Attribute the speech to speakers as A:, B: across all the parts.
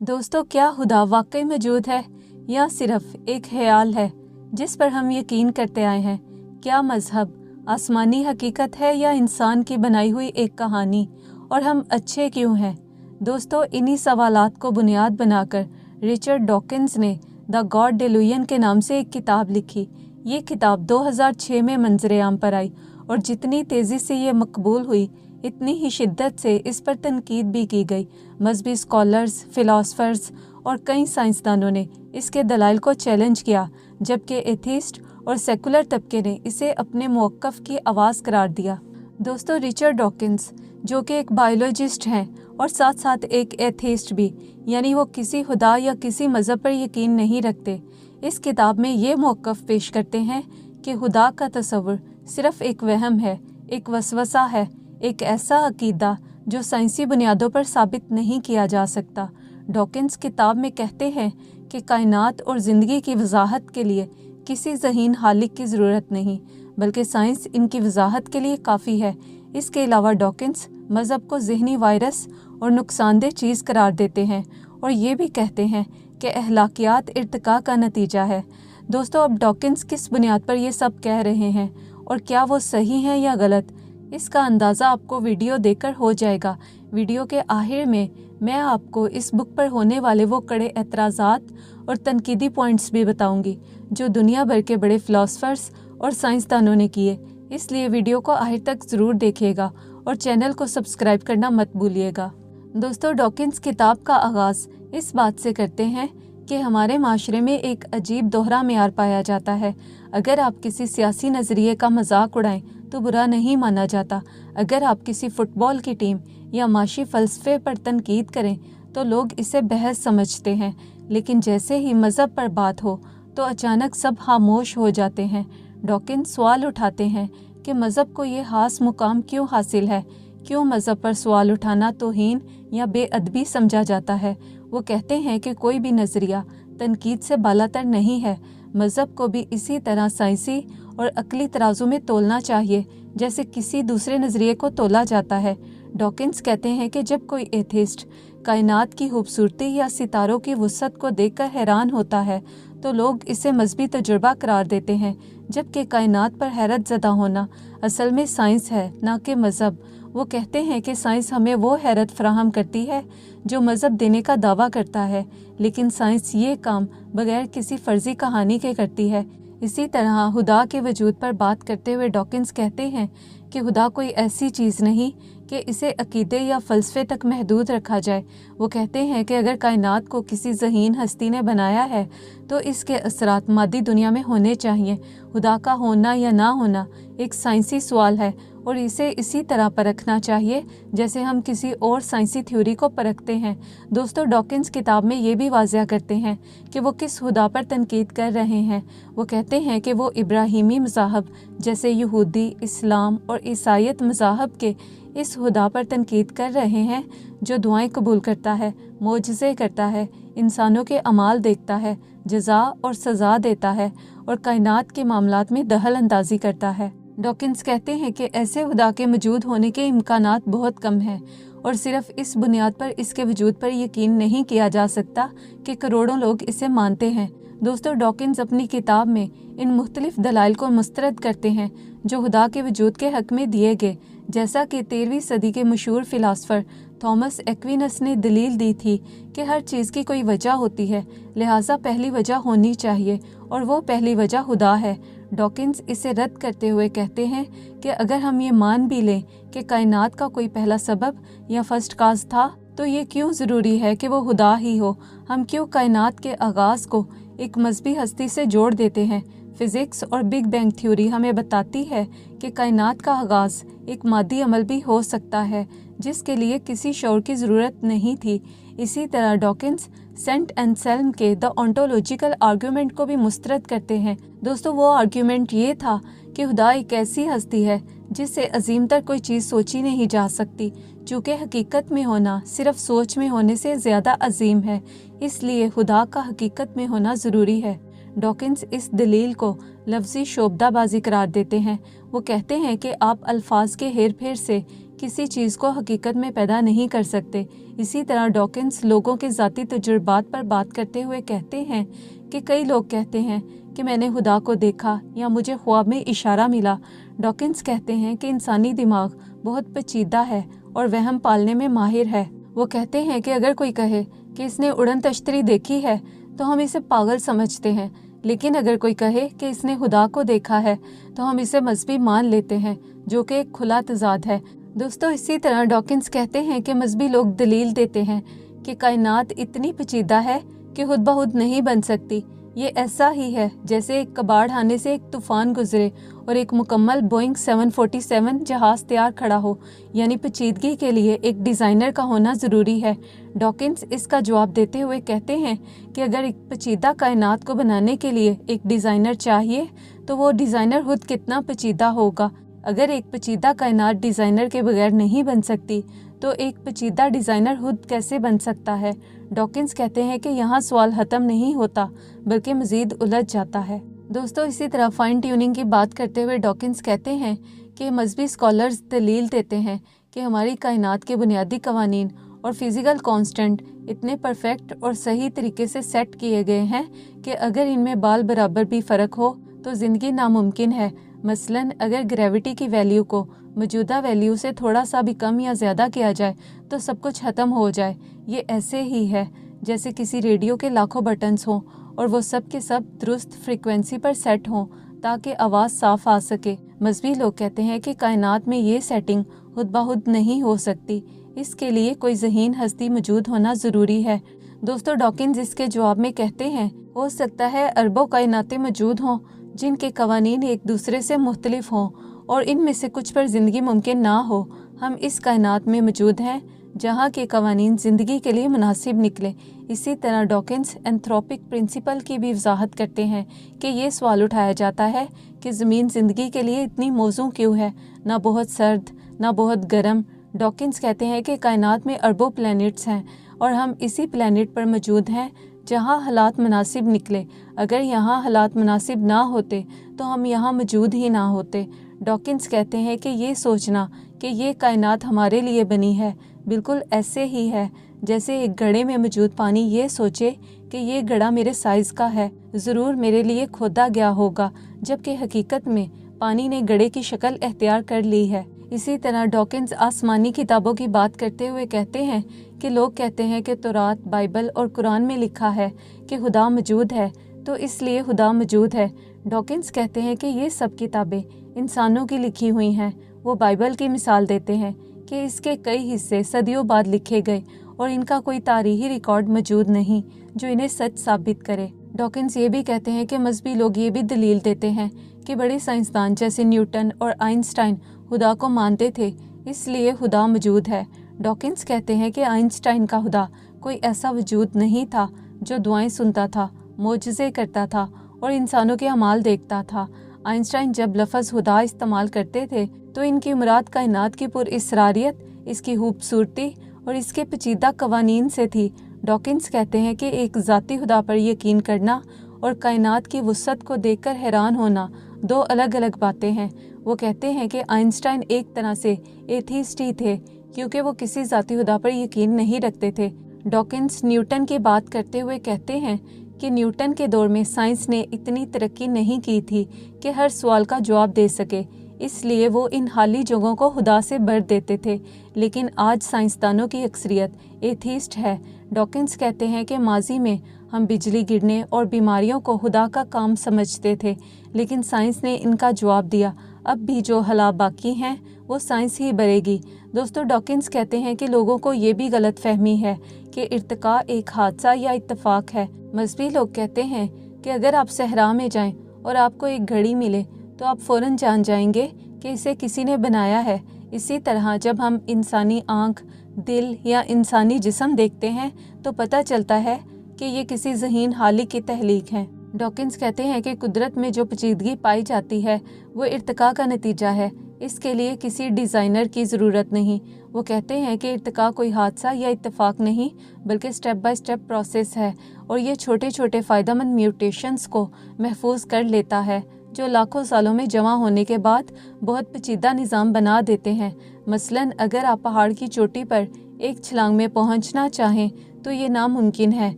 A: दोस्तों, क्या खुदा वाकई मौजूद है या सिर्फ एक ख्याल है जिस पर हम यकीन करते आए हैं? क्या मज़हब आसमानी हकीकत है या इंसान की बनाई हुई एक कहानी? और हम अच्छे क्यों हैं? दोस्तों, इन्हीं सवालात को बुनियाद बनाकर रिचर्ड डॉकिंस ने द गॉड डेलुजन के नाम से एक किताब लिखी। ये किताब 2006 में मंजर आम पर आई और जितनी तेज़ी से ये मकबूल हुई इतनी ही शिद्दत से इस पर तनकीद भी की गई। मजहबी स्कॉलर्स, फ़िलासफ़र्स और कई साइंसदानों ने इसके दलाइल को चैलेंज किया, जबकि एथीस्ट और सेकुलर तबके ने इसे अपने मौक़िफ़ की आवाज़ करार दिया। दोस्तों, रिचर्ड डॉकिंस जो कि एक बायोलॉजिस्ट हैं और साथ साथ एक एथीस्ट भी, यानी वो किसी खुदा या किसी मज़हब पर यकीन नहीं रखते, इस किताब में ये मौक़िफ़ पेश करते हैं कि खुदा का तसव्वुर सिर्फ़ एक वहम है, एक वसवसा है, एक ऐसा अकीदा जो साइंसी बुनियादों पर साबित नहीं किया जा सकता। डॉकिंस किताब में कहते हैं कि कायनात और ज़िंदगी की वजाहत के लिए किसी ज़हीन हालिक की ज़रूरत नहीं, बल्कि साइंस इनकी वजाहत के लिए काफ़ी है। इसके अलावा डॉकिंस मज़हब को ज़हनी वायरस और नुकसानदेह चीज़ करार देते हैं और ये भी कहते हैं कि अखलाकियात इर्तिका का नतीजा है। दोस्तों, अब डॉकिंस किस बुनियाद पर ये सब कह रहे हैं और क्या वो सही हैं या गलत, इसका अंदाज़ा आपको वीडियो देखकर हो जाएगा। वीडियो के आखिर में मैं आपको इस बुक पर होने वाले वो कड़े एतराज़ात और तनकीदी पॉइंट्स भी बताऊंगी जो दुनिया भर के बड़े फ़िलासफ़र्स और साइंसदानों ने किए। इसलिए वीडियो को आखिर तक ज़रूर देखिएगा और चैनल को सब्सक्राइब करना मत भूलिएगा। दोस्तों, डॉकिंस किताब का आगाज़ इस बात से करते हैं कि हमारे माशरे में एक अजीब दोहरा मेयार पाया जाता है। अगर आप किसी सियासी नज़रिए का मजाक उड़ाएं तो बुरा नहीं माना जाता। अगर आप किसी फ़ुटबॉल की टीम या माशी फ़लसफ़े पर तनकीद करें तो लोग इसे बहस समझते हैं, लेकिन जैसे ही मज़हब पर बात हो तो अचानक सब खामोश हो जाते हैं। डॉकिंस सवाल उठाते हैं कि मज़हब को ये ख़ास मुकाम क्यों हासिल है, क्यों मज़हब पर सवाल उठाना तौहीन या बेअदबी समझा जाता है। वो कहते हैं कि कोई भी नज़रिया तनकीद से बालातर नहीं है। मज़हब को भी इसी तरह साइंसी और अकली तराजू में तोलना चाहिए जैसे किसी दूसरे नज़रिए को तोला जाता है। डॉकिंस कहते हैं कि जब कोई एथिस्ट कायनात की खूबसूरती या सितारों की वुसअत को देखकर हैरान होता है तो लोग इसे मजहबी तजुर्बा करार देते हैं, जबकि कायनात पर हैरत ज़दा होना असल में साइंस है, ना कि मज़हब। वो कहते हैं कि साइंस हमें वो हैरत फराहम करती है जो मज़हब देने का दावा करता है, लेकिन साइंस ये काम बगैर किसी फ़र्ज़ी कहानी के करती है। इसी तरह खुदा के वजूद पर बात करते हुए डॉकिंस कहते हैं कि खुदा कोई ऐसी चीज़ नहीं कि इसे अकीदे या फ़लसफ़े तक महदूद रखा जाए। वो कहते हैं कि अगर कायनात को किसी ज़हीन हस्ती ने बनाया है तो इसके असरात मादी दुनिया में होने चाहिए। खुदा का होना या ना होना एक साइंसी सवाल है और इसे इसी तरह परखना चाहिए जैसे हम किसी और साइंसी थ्योरी को परखते हैं। दोस्तों, डॉकिंस किताब में ये भी वाज़ह करते हैं कि वो किस खुदा पर तनकीद कर रहे हैं। वो कहते हैं कि वो इब्राहिमी मज़ाहब जैसे यहूदी, इस्लाम और ईसाईयत मज़ाहब के इस खुदा पर तनकीद कर रहे हैं जो दुआएं कबूल करता है, मोजज़े करता है, इंसानों के अमाल देखता है, जज़ा और सज़ा देता है और कायनात के मामलात में दखल अंदाज़ी करता है। डॉकिंस कहते हैं कि ऐसे खुदा के मौजूद होने के इम्कानात बहुत कम हैं और सिर्फ इस बुनियाद पर इसके वजूद पर यकीन नहीं किया जा सकता कि करोड़ों लोग इसे मानते हैं। दोस्तों, डॉकिंस अपनी किताब में इन मुख्तलिफ दलाइल को मुस्तरद करते हैं जो खुदा के वजूद के हक़ में दिए गए, जैसा कि 13वीं सदी के मशहूर फ़िलासफ़र थॉमस एक्विनस ने दलील दी थी कि हर चीज़ की कोई वजह होती है, लिहाजा पहली वजह होनी चाहिए और वो पहली वजह खुदा है। डॉकिंस इसे रद्द करते हुए कहते हैं कि अगर हम ये मान भी लें कि कायनात का कोई पहला सबब या फर्स्ट काज था तो ये क्यों ज़रूरी है कि वो खुदा ही हो। हम क्यों कायनात के आगाज़ को एक मजहबी हस्ती से जोड़ देते हैं। फ़िज़िक्स और बिग बैंग थ्योरी हमें बताती है कि कायनात का आगाज़ एक मादी अमल भी हो सकता है जिसके लिए किसी शौर की ज़रूरत नहीं थी। इसी तरह डॉकिंस सेंट एंसेल्म के द ओंटोलॉजिकल आर्ग्यूमेंट को भी मुस्तरद करते हैं। दोस्तों, वो आर्ग्यूमेंट ये था कि खुदा एक ऐसी हस्ती है जिससे अजीम तर कोई चीज़ सोची नहीं जा सकती, चूँकि हकीकत में होना सिर्फ सोच में होने से ज़्यादा अजीम है, इसलिए खुदा का हकीकत में होना ज़रूरी है। डॉकिंस इस दलील को लफ्ज़ी शोबदाबाजी करार देते हैं। वो कहते हैं कि आप अल्फाज के हेर फेर से किसी चीज़ को हकीकत में पैदा नहीं कर सकते। इसी तरह डॉकिंस लोगों के ज़ाती तजुर्बात पर बात करते हुए कहते हैं कि कई लोग कहते हैं कि मैंने खुदा को देखा या मुझे ख्वाब में इशारा मिला। डॉकिंस कहते हैं कि इंसानी दिमाग बहुत पेचीदा है और वहम पालने में माहिर है। वो कहते हैं कि अगर कोई कहे कि इसने उड़न तश्तरी देखी है तो हम इसे पागल समझते हैं, लेकिन अगर कोई कहे कि इसने खुदा को देखा है तो हम इसे मजहबी मान लेते हैं, जो कि एक खुला तजाद है। दोस्तों, इसी तरह डॉकिंस कहते हैं कि मजहबी लोग दलील देते हैं कि कायनात इतनी पेचीदा है कि खुद ब खुद नहीं बन सकती। ये ऐसा ही है जैसे एक कबाड़ खाने से एक तूफान गुजरे और एक मुकम्मल बोइंग 747 जहाज़ तैयार खड़ा हो, यानी पेचीदगी के लिए एक डिज़ाइनर का होना ज़रूरी है। डॉकिंस इसका जवाब देते हुए कहते हैं कि अगर एक पेचीदा कायनात को बनाने के लिए एक डिज़ाइनर चाहिए तो वो डिज़ाइनर खुद कितना पेचीदा होगा। अगर एक पेचीदा कायनात डिज़ाइनर के बगैर नहीं बन सकती तो एक पेचीदा डिज़ाइनर खुद कैसे बन सकता है। डॉकिंस कहते हैं कि यहाँ सवाल ख़त्म नहीं होता बल्कि मज़ीद उलझ जाता है। दोस्तों, इसी तरह फाइन ट्यूनिंग की बात करते हुए डॉकिंस कहते हैं कि मजहबी स्कॉलर्स दलील देते हैं कि हमारी कायनात के बुनियादी कवानीन और फिज़िकल कांस्टेंट इतने परफेक्ट और सही तरीके से सेट किए गए हैं कि अगर इनमें बाल बराबर भी फ़र्क हो तो ज़िंदगी नामुमकिन है। मसलन अगर ग्रेविटी की वैल्यू को मौजूदा वैल्यू से थोड़ा सा भी कम या ज़्यादा किया जाए तो सब कुछ ख़त्म हो जाए। ये ऐसे ही है जैसे किसी रेडियो के लाखों बटन्स हों और वो सब के सब दुरुस्त फ्रीक्वेंसी पर सेट हों ताकि आवाज़ साफ़ आ सके। मजहबी लोग कहते हैं कि कायनात में ये सेटिंग खुद ब खुद नहीं हो सकती, इसके लिए कोई ज़हीन हस्ती मौजूद होना ज़रूरी है। दोस्तों, डॉकिंस इसके जवाब में कहते हैं हो सकता है अरबों कायनातें मौजूद हों जिनके कवानीन एक दूसरे से मुख्तलिफ हों और इनमें से कुछ पर ज़िंदगी मुमकिन ना हो। हम इस कायनात में मौजूद हैं जहाँ के कवानीन ज़िंदगी के लिए मुनासिब निकले। इसी तरह डॉकिंस एंथ्रोपिक प्रिंसिपल की भी वजाहत करते हैं कि ये सवाल उठाया जाता है कि ज़मीन ज़िंदगी के लिए इतनी मौजू क्यों है, ना बहुत सर्द ना बहुत गर्म। डॉकिंस कहते हैं कि कायनात में अरबों प्लैनेट्स हैं और हम इसी प्लैनेट पर मौजूद हैं जहाँ हालात मुनासिब निकले। अगर यहाँ हालात मुनासिब ना होते तो हम यहाँ मौजूद ही ना होते। डॉकिंस कहते हैं कि ये सोचना कि ये कायनात हमारे लिए बनी है बिल्कुल ऐसे ही है जैसे एक घड़े में मौजूद पानी ये सोचे कि ये घड़ा मेरे साइज़ का है, ज़रूर मेरे लिए खोदा गया होगा, जबकि हकीकत में पानी ने घड़े की शक्ल अख्तियार कर ली है। इसी तरह डॉकिंस आसमानी किताबों की बात करते हुए कहते हैं कि लोग कहते हैं कि तौरात, बाइबल और कुरान में लिखा है कि खुदा मौजूद है तो इसलिए खुदा मौजूद है। डॉकिंस कहते हैं कि ये सब किताबें इंसानों की लिखी हुई हैं। वो बाइबल की मिसाल देते हैं कि इसके कई हिस्से सदियों बाद लिखे गए और इनका कोई तारीखी रिकॉर्ड मौजूद नहीं जो इन्हें सच साबित करे। डॉकिंस ये भी कहते हैं कि मजहबी लोग ये भी दलील देते हैं कि बड़े साइंसदान जैसे न्यूटन और आइंस्टाइन खुदा को मानते थे, इसलिए खुदा मौजूद है। डॉकिंस कहते हैं कि आइंस्टाइन का खुदा कोई ऐसा वजूद नहीं था जो दुआएं सुनता था, मोजज़े करता था और इंसानों के अमाल देखता था। आइंस्टाइन जब लफ्ज़ खुदा इस्तेमाल करते थे तो इनकी मुराद कायनात की पुरअसरारियत, इसकी खूबसूरती और इसके पेचीदा कवानीन से थी। डॉकिंस कहते हैं कि एक ज़ाती खुदा पर यकीन करना और कायनात की वुसअत को देखकर हैरान होना दो अलग अलग बातें हैं। वो कहते हैं कि आइंस्टाइन एक तरह से एथीस्ट ही थे क्योंकि वो किसी ज़ाती खुदा पर यकीन नहीं रखते थे। डॉकिंस न्यूटन की बात करते हुए कहते हैं कि न्यूटन के दौर में साइंस ने इतनी तरक्की नहीं की थी कि हर सवाल का जवाब दे सके, इसलिए वो इन हाली जगहों को खुदा से भर देते थे, लेकिन आज साइंसदानों की अक्सरियत एथीस्ट है। डॉकिंस कहते हैं कि माजी में हम बिजली गिरने और बीमारियों को खुदा का काम समझते थे, लेकिन साइंस ने इनका जवाब दिया अब भी जो हालात बाकी हैं वो साइंस ही भरेगी। दोस्तों, डॉकिंस कहते हैं कि लोगों को ये भी गलत फहमी है कि इर्तिका एक हादसा या इत्तफाक है। मजहबी लोग कहते हैं कि अगर आप सहरा में जाएं और आपको एक घड़ी मिले तो आप फ़ौरन जान जाएंगे कि इसे किसी ने बनाया है। इसी तरह जब हम इंसानी आँख, दिल या इंसानी जिस्म देखते हैं तो पता चलता है कि ये किसी ज़हीन हालिक की तहलीक है। डॉकिंस कहते हैं कि कुदरत में जो पेचीदगी पाई जाती है वो इर्तिका का नतीजा है, इसके लिए किसी डिज़ाइनर की ज़रूरत नहीं। वो कहते हैं कि इर्तिका कोई हादसा या इत्तेफाक नहीं बल्कि स्टेप बाय स्टेप प्रोसेस है और ये छोटे छोटे फ़ायदेमंद म्यूटेशंस को महफूज कर लेता है जो लाखों सालों में जमा होने के बाद बहुत पेचीदा निज़ाम बना देते हैं। मसलन अगर आप पहाड़ की चोटी पर एक छलांग में पहुंचना चाहें तो ये नामुमकिन है,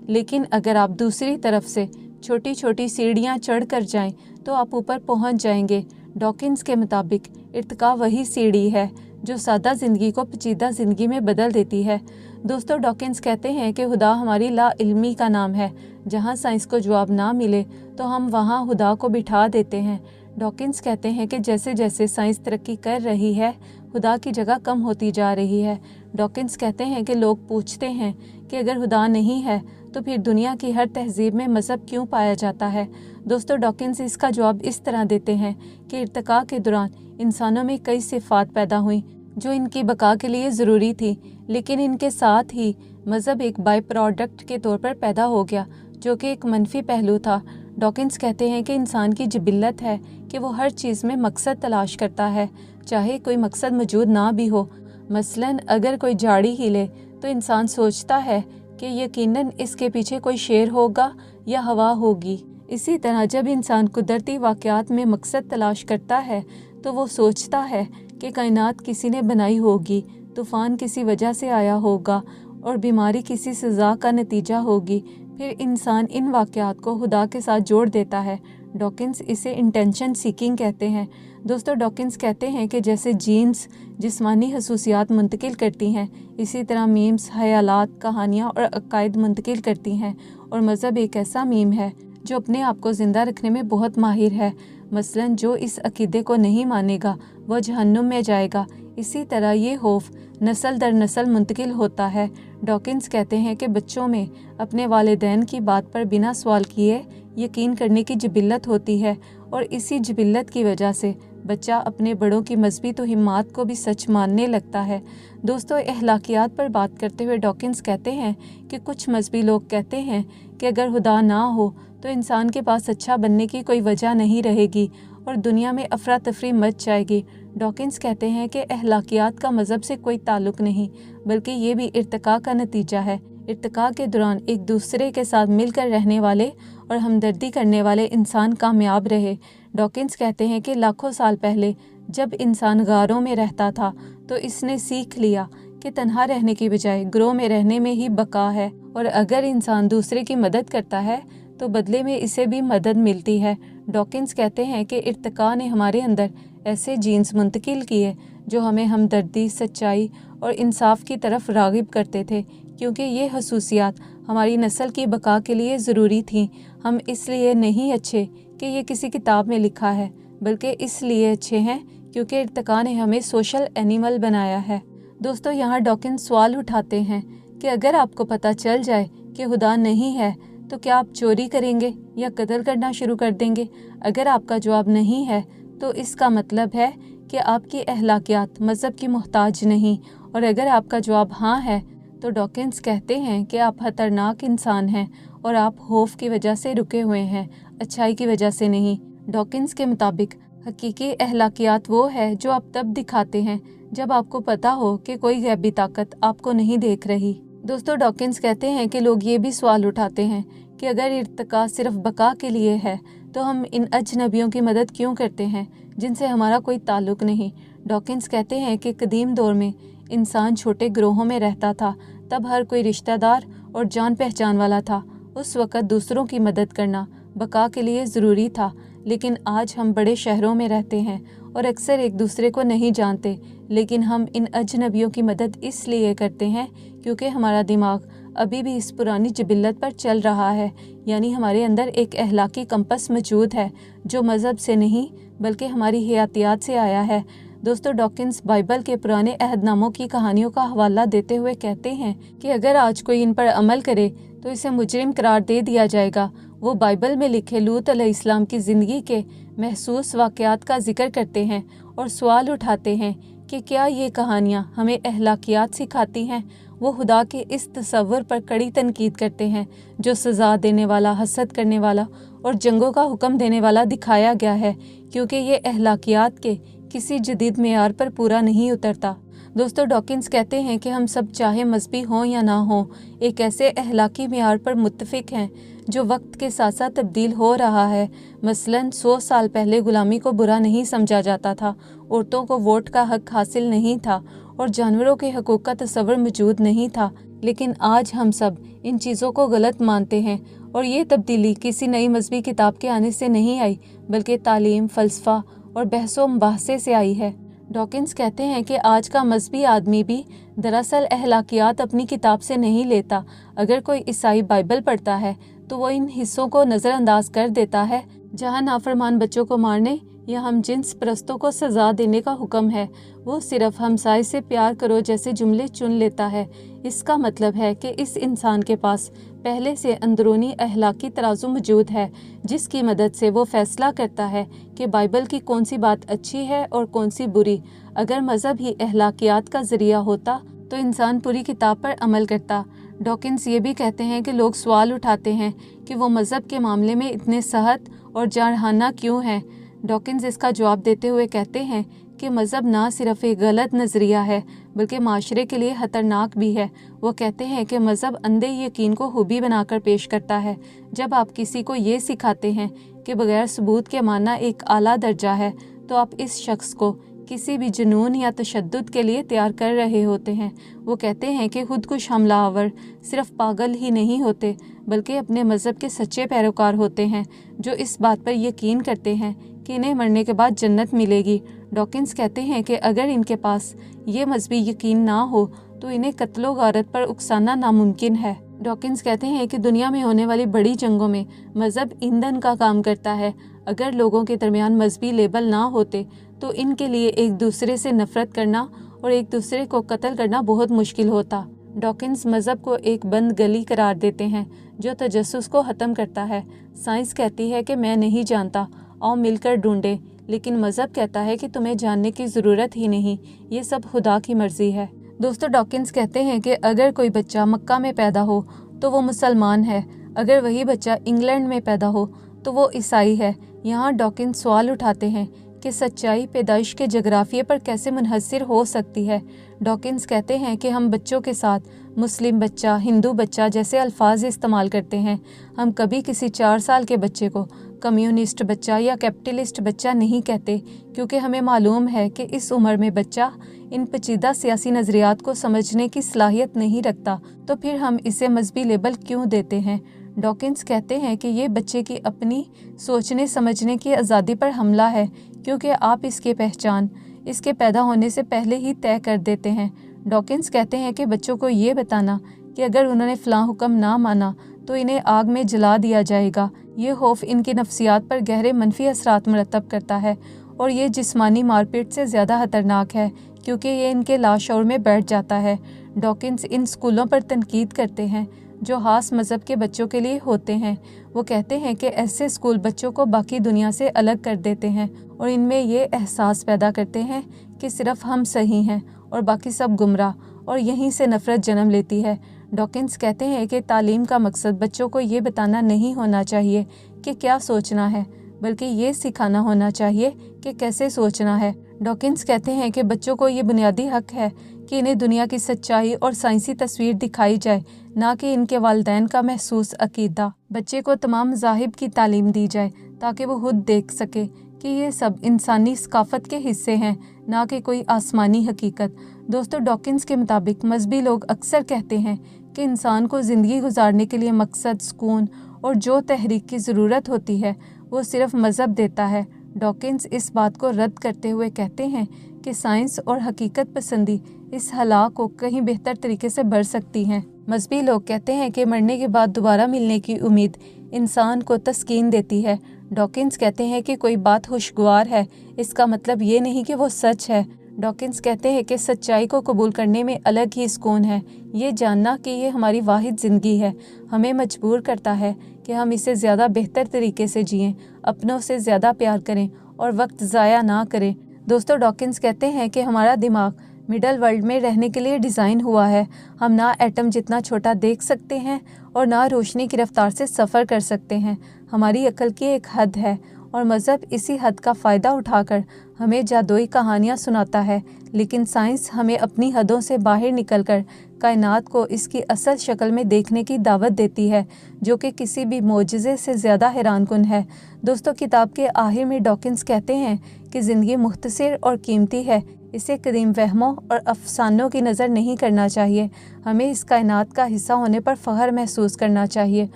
A: लेकिन अगर आप दूसरी तरफ से छोटी छोटी सीढ़ियां चढ़कर जाएं तो आप ऊपर पहुंच जाएंगे। डॉकिंस के मुताबिक इर्तिका वही सीढ़ी है जो सादा ज़िंदगी को पेचीदा ज़िंदगी में बदल देती है। दोस्तों, डॉकिंस कहते हैं कि खुदा हमारी ला इल्मी का नाम है। जहां साइंस को जवाब ना मिले तो हम वहां खुदा को बिठा देते हैं। डॉकिंस कहते हैं कि जैसे जैसे साइंस तरक्की कर रही है, खुदा की जगह कम होती जा रही है। डॉकिंस कहते हैं कि लोग पूछते हैं कि अगर खुदा नहीं है तो फिर दुनिया की हर तहजीब में मज़हब क्यों पाया जाता है। दोस्तों, डॉकिंस इसका जवाब इस तरह देते हैं कि इर्तिका के दौरान इंसानों में कई सिफ़ात पैदा हुई जो इनकी बका के लिए ज़रूरी थी, लेकिन इनके साथ ही मज़हब एक बाई प्रोडक्ट के तौर पर पैदा हो गया जो कि एक मनफी पहलू था। डॉकिंस कहते हैं कि इंसान की जिबिल्लत है कि वो हर चीज़ में मकसद तलाश करता है, चाहे कोई मकसद मौजूद ना भी हो। मसलन अगर कोई झाड़ी हिले तो इंसान सोचता है कि यकीनन इसके पीछे कोई शेर होगा या हवा होगी। इसी तरह जब इंसान कुदरती वाक़यात में मकसद तलाश करता है तो वो सोचता है कि कायनात किसी ने बनाई होगी, तूफ़ान किसी वजह से आया होगा और बीमारी किसी सज़ा का नतीजा होगी। फिर इंसान इन वाक़यात को खुदा के साथ जोड़ देता है। डॉकिंस इसे इंटेंशन सीकिंग कहते हैं। दोस्तों, डॉकिंस कहते हैं कि जैसे जीन्स जिस्मानी खसूसियात मुंतकिल करती हैं, इसी तरह मीम्स ख़यालात, कहानियाँ और अक़ायद मुंतकिल करती हैं, और मज़हब एक ऐसा मीम है जो अपने आप को ज़िंदा रखने में बहुत माहिर है। मसलन जो इस अक़ीदे को नहीं मानेगा वह जहन्नुम में जाएगा। इसी तरह ये खौफ नस्ल दर नस्ल मुंतकिल होता है। डॉकिंस कहते हैं कि बच्चों में अपने वालिदैन की बात पर बिना सवाल किए यकीन करने की जिबिल्लत होती है, और इसी जिबिल्लत की वजह से बच्चा अपने बड़ों की मजहबी तोहिमात को भी सच मानने लगता है। दोस्तों, अखलाकियात पर बात करते हुए डॉकिंस कहते हैं कि कुछ मजहबी लोग कहते हैं कि अगर खुदा ना हो तो इंसान के पास अच्छा बनने की कोई वजह नहीं रहेगी और दुनिया में अफरा तफरी मच जाएगी। डॉकिंस कहते हैं कि अखलाकियात का मज़हब से कोई ताल्लुक़ नहीं, बल्कि ये भी इर्तिका का नतीजा है। इर्तिका के दौरान एक दूसरे के साथ मिलकर रहने वाले और हमदर्दी करने वाले इंसान कामयाब रहे। डॉकिंस कहते हैं कि लाखों साल पहले जब इंसान गारों में रहता था तो इसने सीख लिया कि तन्हा रहने की बजाय ग्रोह में रहने में ही बका है, और अगर इंसान दूसरे की मदद करता है तो बदले में इसे भी मदद मिलती है। डॉकिंस कहते हैं कि इर्तिका ने हमारे अंदर ऐसे जीन्स मुंतकिल किए जो हमें हमदर्दी, सच्चाई और इंसाफ की तरफ राग़िब करते थे, क्योंकि ये खसूसियात हमारी नस्ल की बका के लिए ज़रूरी थीं। हम इसलिए नहीं अच्छे कि ये किसी किताब में लिखा है, बल्कि इसलिए अच्छे हैं क्योंकि इर्तिका ने हमें सोशल एनिमल बनाया है। दोस्तों, यहाँ डॉकिंस सवाल उठाते हैं कि अगर आपको पता चल जाए कि खुदा नहीं है तो क्या आप चोरी करेंगे या कत्ल करना शुरू कर देंगे? अगर आपका जवाब नहीं है तो इसका मतलब है कि आपकी अखलाकियात मज़हब की मोहताज नहीं, और अगर आपका जवाब हाँ है तो डॉकिंस कहते हैं कि आप ख़तरनाक इंसान हैं और आप खौफ की वजह से रुके हुए हैं, अच्छाई की वजह से नहीं। डॉकिंस के मुताबिक हकीकी अखलाकियात वो है जो आप तब दिखाते हैं जब आपको पता हो कि कोई गैबी ताकत आपको नहीं देख रही। दोस्तों, डॉकिंस कहते हैं कि लोग ये भी सवाल उठाते हैं कि अगर इर्तिका सिर्फ बका के लिए है तो हम इन अजनबियों की मदद क्यों करते हैं जिनसे हमारा कोई ताल्लुक़ नहीं। डॉकिंस कहते हैं कि कदीम दौर में इंसान छोटे ग्रोहों में रहता था, तब हर कोई रिश्तेदार और जान पहचान वाला था। उस वक़्त दूसरों की मदद करना बका के लिए ज़रूरी था, लेकिन आज हम बड़े शहरों में रहते हैं और अक्सर एक दूसरे को नहीं जानते, लेकिन हम इन अजनबियों की मदद इसलिए करते हैं क्योंकि हमारा दिमाग अभी भी इस पुरानी जिबिल्लत पर चल रहा है, यानी हमारे अंदर एक अखलाकी कंपस मौजूद है जो मज़हब से नहीं बल्कि हमारी हयातियात से आया है। दोस्तों, डॉकिंस बाइबल के पुराने अहदनामों की कहानियों का हवाला देते हुए कहते हैं कि अगर आज कोई इन पर अमल करे तो इसे मुजरिम करार दे दिया जाएगा। वो बाइबल में लिखे लूत अलैहिस्सलाम की ज़िंदगी के महसूस वाक़यात का जिक्र करते हैं और सवाल उठाते हैं कि क्या ये कहानियाँ हमें अखलाकियात सिखाती हैं। वो खुदा के इस तसव्वुर पर कड़ी तनकीद करते हैं जो सज़ा देने वाला, हसद करने वाला और जंगों का हुक्म देने वाला दिखाया गया है, क्योंकि ये अखलाकियात के किसी जदीद मेयार पर पूरा नहीं उतरता। दोस्तों, डॉकिंस कहते हैं कि हम सब चाहे मजहबी हों या ना हों एक ऐसे अखलाकी मेयार पर मुत्तफिक हैं جو وقت کے ساتھ ساتھ تبدیل ہو رہا ہے۔ مثلاً 100 سال پہلے غلامی کو برا نہیں سمجھا جاتا تھا، عورتوں کو ووٹ کا حق حاصل نہیں تھا اور جانوروں کے حقوق کا تصور موجود نہیں تھا، لیکن آج ہم سب ان چیزوں کو غلط مانتے ہیں۔ اور یہ تبدیلی کسی نئی مذہبی کتاب کے آنے سے نہیں آئی، بلکہ تعلیم، فلسفہ اور بحث و مباحثے سے آئی ہے۔ ڈاکنز کہتے ہیں کہ آج کا مذہبی آدمی بھی دراصل اخلاقیات اپنی کتاب سے نہیں لیتا۔ اگر کوئی عیسائی بائبل پڑھتا ہے تو وہ ان حصوں کو نظر انداز کر دیتا ہے جہاں نافرمان بچوں کو مارنے یا ہم جنس پرستوں کو سزا دینے کا حکم ہے۔ وہ صرف ہمسائے سے پیار کرو جیسے جملے چن لیتا ہے۔ اس کا مطلب ہے کہ اس انسان کے پاس پہلے سے اندرونی اخلاقی ترازو موجود ہے، جس کی مدد سے وہ فیصلہ کرتا ہے کہ بائبل کی کون سی بات اچھی ہے اور کون سی بری۔ اگر مذہب ہی اخلاقیات کا ذریعہ ہوتا تو انسان پوری کتاب پر عمل کرتا۔ ڈاکنز یہ بھی کہتے ہیں کہ لوگ سوال اٹھاتے ہیں کہ وہ مذہب کے معاملے میں اتنے سخت اور جارحانہ کیوں ہیں۔ ڈاکنز اس کا جواب دیتے ہوئے کہتے ہیں کہ مذہب نہ صرف ایک غلط نظریہ ہے بلکہ معاشرے کے لیے خطرناک بھی ہے۔ وہ کہتے ہیں کہ مذہب اندھے یقین کو خوبی بنا کر پیش کرتا ہے۔ جب آپ کسی کو یہ سکھاتے ہیں کہ بغیر ثبوت کے ماننا ایک اعلیٰ درجہ ہے تو آپ اس شخص کو کسی بھی جنون یا تشدد کے لیے تیار کر رہے ہوتے ہیں۔ وہ کہتے ہیں کہ خود کش حملہ آور صرف پاگل ہی نہیں ہوتے بلکہ اپنے مذہب کے سچے پیروکار ہوتے ہیں، جو اس بات پر یقین کرتے ہیں کہ انہیں مرنے کے بعد جنت ملے گی۔ ڈاکنز کہتے ہیں کہ اگر ان کے پاس یہ مذہبی یقین نہ ہو تو انہیں قتل و غارت پر اکسانا ناممکن ہے۔ ڈاکنز کہتے ہیں کہ دنیا میں ہونے والی بڑی جنگوں میں مذہب ایندھن کا کام کرتا ہے۔ اگر لوگوں کے درمیان مذہبی لیبل نہ ہوتے تو ان کے لیے ایک دوسرے سے نفرت کرنا اور ایک دوسرے کو قتل کرنا بہت مشکل ہوتا۔ ڈاکنز مذہب کو ایک بند گلی قرار دیتے ہیں جو تجسس کو ختم کرتا ہے۔ سائنس کہتی ہے کہ میں نہیں جانتا، آؤ مل کر ڈھونڈیں، لیکن مذہب کہتا ہے کہ تمہیں جاننے کی ضرورت ہی نہیں، یہ سب خدا کی مرضی ہے۔ دوستو، ڈاکنز کہتے ہیں کہ اگر کوئی بچہ مکہ میں پیدا ہو تو وہ مسلمان ہے، اگر وہی بچہ انگلینڈ میں پیدا ہو تو وہ عیسائی ہے۔ یہاں ڈاکنز سوال اٹھاتے ہیں کہ سچائی پیدائش کے جغرافیے پر کیسے منحصر ہو سکتی ہے۔ ڈاکنز کہتے ہیں کہ ہم بچوں کے ساتھ مسلم بچہ، ہندو بچہ جیسے الفاظ استعمال کرتے ہیں۔ ہم کبھی کسی 4 سال کے بچے کو کمیونسٹ بچہ یا کیپٹلسٹ بچہ نہیں کہتے، کیونکہ ہمیں معلوم ہے کہ اس عمر میں بچہ ان پیچیدہ سیاسی نظریات کو سمجھنے کی صلاحیت نہیں رکھتا، تو پھر ہم اسے مذہبی لیبل کیوں دیتے ہیں؟ ڈاکنز کہتے ہیں کہ یہ بچے کی اپنی سوچنے سمجھنے کی آزادی پر حملہ ہے، کیونکہ آپ اس کی پہچان اس کے پیدا ہونے سے پہلے ہی طے کر دیتے ہیں۔ ڈاکنز کہتے ہیں کہ بچوں کو یہ بتانا کہ اگر انہوں نے فلاں حکم نہ مانا تو انہیں آگ میں جلا دیا جائے گا، یہ خوف ان کی نفسیات پر گہرے منفی اثرات مرتب کرتا ہے، اور یہ جسمانی مار پیٹ سے زیادہ خطرناک ہے کیونکہ یہ ان کے لاشعور میں بیٹھ جاتا ہے۔ ڈاکنز ان اسکولوں پر تنقید کرتے ہیں جو خاص مذہب کے بچوں کے لیے ہوتے ہیں۔ وہ کہتے ہیں کہ ایسے اسکول بچوں کو باقی دنیا سے الگ کر دیتے ہیں اور ان میں یہ احساس پیدا کرتے ہیں کہ صرف ہم صحیح ہیں اور باقی سب گمراہ، اور یہیں سے نفرت جنم لیتی ہے۔ ڈاکنز کہتے ہیں کہ تعلیم کا مقصد بچوں کو یہ بتانا نہیں ہونا چاہیے کہ کیا سوچنا ہے، بلکہ یہ سکھانا ہونا چاہیے کہ کیسے سوچنا ہے۔ ڈاکنز کہتے ہیں کہ بچوں کو یہ بنیادی حق ہے کہ انہیں دنیا کی سچائی اور سائنسی تصویر دکھائی جائے، نہ کہ ان کے والدین کا محسوس عقیدہ۔ بچے کو تمام مذاہب کی تعلیم دی جائے تاکہ وہ خود دیکھ سکے کہ یہ سب انسانی ثقافت کے حصے ہیں، نہ کہ کوئی آسمانی حقیقت۔ دوستو، ڈاکنز کے مطابق مذہبی لوگ اکثر کہتے ہیں کہ انسان کو زندگی گزارنے کے لیے مقصد، سکون اور جو تحریک کی ضرورت ہوتی ہے وہ صرف مذہب دیتا ہے۔ ڈاکنز اس بات کو رد کرتے ہوئے کہتے ہیں کہ سائنس اور حقیقت پسندی اس خلا کو کہیں بہتر طریقے سے بڑھ سکتی ہیں۔ مذہبی لوگ کہتے ہیں کہ مرنے کے بعد دوبارہ ملنے کی امید انسان کو تسکین دیتی ہے۔ ڈاکنز کہتے ہیں کہ کوئی بات خوشگوار ہے، اس کا مطلب یہ نہیں کہ وہ سچ ہے۔ ڈاکنز کہتے ہیں کہ سچائی کو قبول کرنے میں الگ ہی سکون ہے، یہ جاننا کہ یہ ہماری واحد زندگی ہے ہمیں مجبور کرتا ہے کہ ہم اسے زیادہ بہتر طریقے سے جئیں، اپنوں سے زیادہ پیار کریں اور وقت ضائع نہ کریں۔ دوستو، ڈاکنز کہتے ہیں کہ ہمارا دماغ مڈل ورلڈ میں رہنے کے لیے ڈیزائن ہوا ہے۔ ہم نہ ایٹم جتنا چھوٹا دیکھ سکتے ہیں اور نہ روشنی کی رفتار سے سفر کر سکتے ہیں۔ ہماری عقل کی ایک حد ہے اور مذہب اسی حد کا فائدہ اٹھا کر हमें जादुई कहानियाँ सुनाता है, लेकिन साइंस हमें अपनी हदों से बाहर निकलकर कायनात को इसकी असल शक्ल में देखने की दावत देती है, जो कि किसी भी मोजज़े से ज़्यादा हैरानकुन है। दोस्तों, किताब के आखिर में डॉकिंस कहते हैं कि ज़िंदगी मुख्तसर और कीमती है, इसे कदीम वहमों और अफसानों की नज़र नहीं करना चाहिए। हमें इस कायनात का हिस्सा होने पर फ़ख्र महसूस करना चाहिए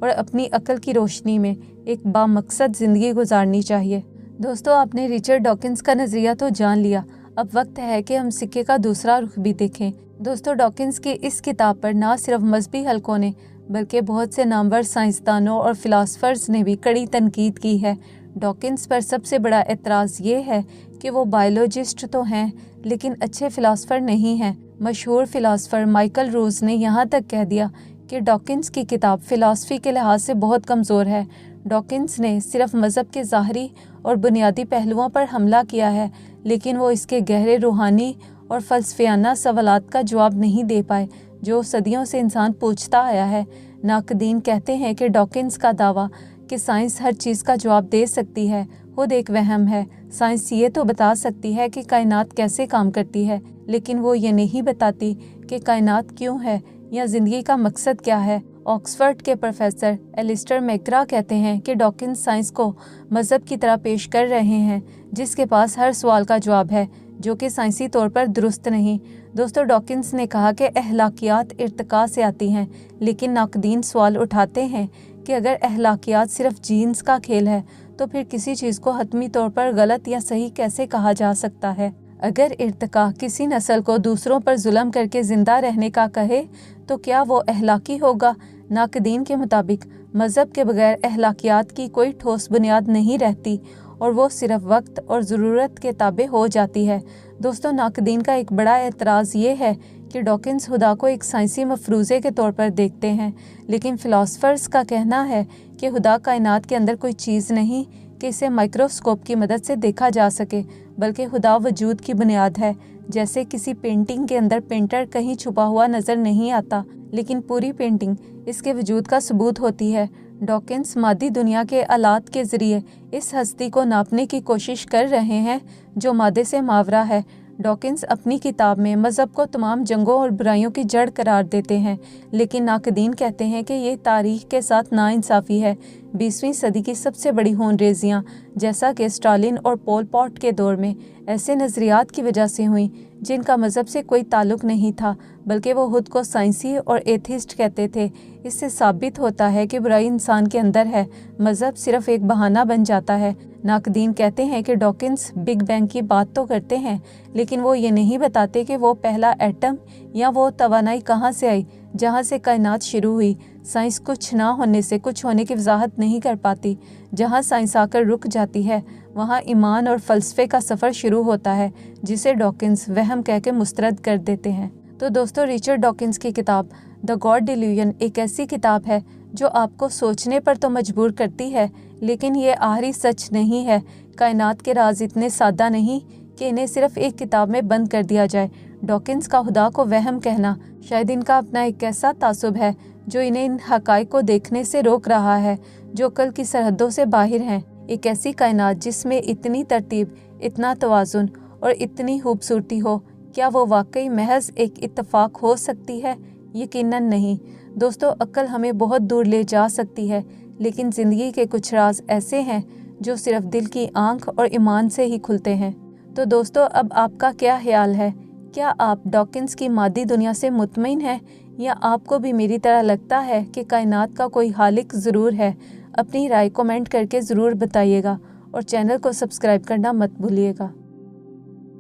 A: और अपनी अक्ल की रोशनी में एक बामकसद ज़िंदगी गुजारनी चाहिए। दोस्तों, आपने रिचर्ड डॉकिंस का नज़रिया तो जान लिया, अब वक्त है कि हम सिक्के का दूसरा रुख भी देखें। दोस्तों, डॉकिंस की इस किताब पर ना सिर्फ मजहबी हलकों ने बल्कि बहुत से नामवर साइंसदानों और फिलासफर्स ने भी कड़ी तनकीद की है। डॉकिंस पर सबसे बड़ा एतराज़ ये है कि वो बायोलॉजिस्ट तो हैं, लेकिन अच्छे फ़िलासफ़र नहीं हैं। मशहूर फ़िलासफ़र माइकल रूज़ ने यहाँ तक कह दिया कि डॉकिंस की किताब फ़िलासफ़ी के लिहाज से बहुत कमज़ोर है। डॉकिंस ने सिर्फ मज़हब के ज़ाहरी और बुनियादी पहलुओं पर हमला किया है, लेकिन वो इसके गहरे रूहानी और फ़लसफ़ियाना सवालात का जवाब नहीं दे पाए जो सदियों से इंसान पूछता आया है। नाक़दीन कहते हैं कि डॉकिंस का दावा कि साइंस हर चीज़ का जवाब दे सकती है खुद एक वहम है। साइंस ये तो बता सकती है कि कायनात कैसे काम करती है, लेकिन वो ये नहीं बताती कि कायनात क्यों है या ज़िंदगी का मकसद क्या है। ऑक्सफर्ड के प्रोफेसर एलिस्टर मैकग्रा कहते हैं कि डॉकिंस साइंस को मज़हब की तरह पेश कर रहे हैं, जिसके पास हर सवाल का जवाब है, जो कि साइंसी तौर पर दुरुस्त नहीं। दोस्तों, डॉकिंस ने कहा कि अहलाकियात इर्तिका से आती हैं, लेकिन नाक़दीन सवाल उठाते हैं कि अगर अहलाकियात सिर्फ जीन्स का खेल है तो फिर किसी चीज़ को हतमी तौर पर गलत या सही कैसे कहा जा सकता है। अगर इर्तिका किसी नस्ल को दूसरों पर जुल्म करके ज़िंदा रहने का कहे तो क्या वो अहलाकी होगा? नाक़दीन के मुताबिक मज़हब के बगैर अहलाकियात की कोई ठोस बुनियाद नहीं रहती और वो सिर्फ वक्त और ज़रूरत के ताबे हो जाती है। दोस्तों, नाक़दीन का एक बड़ा एतराज़ ये है कि डॉकिंस खुदा को एक साइंसी मफरूज़े के तौर पर देखते हैं, लेकिन फ़िलासफ़र्स का कहना है कि खुदा कायनात के अंदर कोई चीज़ नहीं कि इसे माइक्रोस्कोप की मदद से देखा जा सके, बल्कि खुदा वजूद की बुनियाद है। जैसे किसी पेंटिंग के अंदर पेंटर कहीं छुपा हुआ नज़र नहीं आता, लेकिन पूरी पेंटिंग इसके वजूद का सबूत होती है। डॉकिंस मादी दुनिया के आलात के ज़रिए इस हस्ती को नापने की कोशिश कर रहे हैं जो मादे से मावरा है। डॉकिंस अपनी किताब में मज़हब को तमाम जंगों और बुराइयों की जड़ करार देते हैं, लेकिन नाक़दीन कहते हैं कि ये तारीख़ के साथ नाइंसाफ़ी है। 20वीं सदी की सबसे बड़ी खूनरेज़ियाँ, जैसा कि स्टालिन और पोल पॉट के दौर में, ऐसे नज़रियात की वजह से हुई जिनका मज़हब से कोई ताल्लुक़ नहीं था, बल्कि वो खुद को साइंसी और एथिस्ट कहते थे। इससे साबित होता है कि बुराई इंसान के अंदर है, मज़हब सिर्फ़ एक बहाना बन जाता है। नाक़दीन कहते हैं कि डॉकिंस बिग बैंग की बात तो करते हैं, लेकिन वो ये नहीं बताते कि वो पहला एटम या वो तवानाई कहाँ से आई जहाँ से कायनात शुरू हुई। साइंस कुछ ना होने से कुछ होने की वजाहत नहीं कर पाती। जहाँ साइंस आकर रुक जाती है, वहाँ ईमान और फ़लसफ़े का सफ़र शुरू होता है, जिसे डॉकिंस वहम कह के मुस्तरद कर देते हैं। तो दोस्तों, रिचर्ड डॉकिंस की किताब द गॉड डिल्यूजन एक ऐसी किताब है जो आपको सोचने पर तो मजबूर करती है, लेकिन ये आखिरी सच नहीं है। कायनात के राज इतने सादा नहीं कि इन्हें सिर्फ एक किताब में बंद कर दिया जाए। डॉकिंस का खुदा को वहम कहना शायद इनका अपना एक ऐसा तासुब है जो इन्हें इन हक़ाइक़ को देखने से रोक रहा है जो कल की सरहदों से बाहर हैं। एक ऐसी कायनात जिसमें इतनी तरतीब, इतना तवाज़ुन और इतनी खूबसूरती हो, क्या वो वाकई महज एक इत्तफाक हो सकती है? यकीनन नहीं। दोस्तों, अक्ल हमें बहुत दूर ले जा सकती है, लेकिन ज़िंदगी के कुछ राज ऐसे हैं जो सिर्फ दिल की आंख और ईमान से ही खुलते हैं। तो दोस्तों, अब आपका क्या ख्याल है? क्या आप डॉकिंस की मादी दुनिया से मुतमईन हैं, या आपको भी मेरी तरह लगता है कि कायनात का कोई खालिक ज़रूर है? अपनी राय कमेंट करके ज़रूर बताइएगा और चैनल को सब्सक्राइब करना मत भूलिएगा।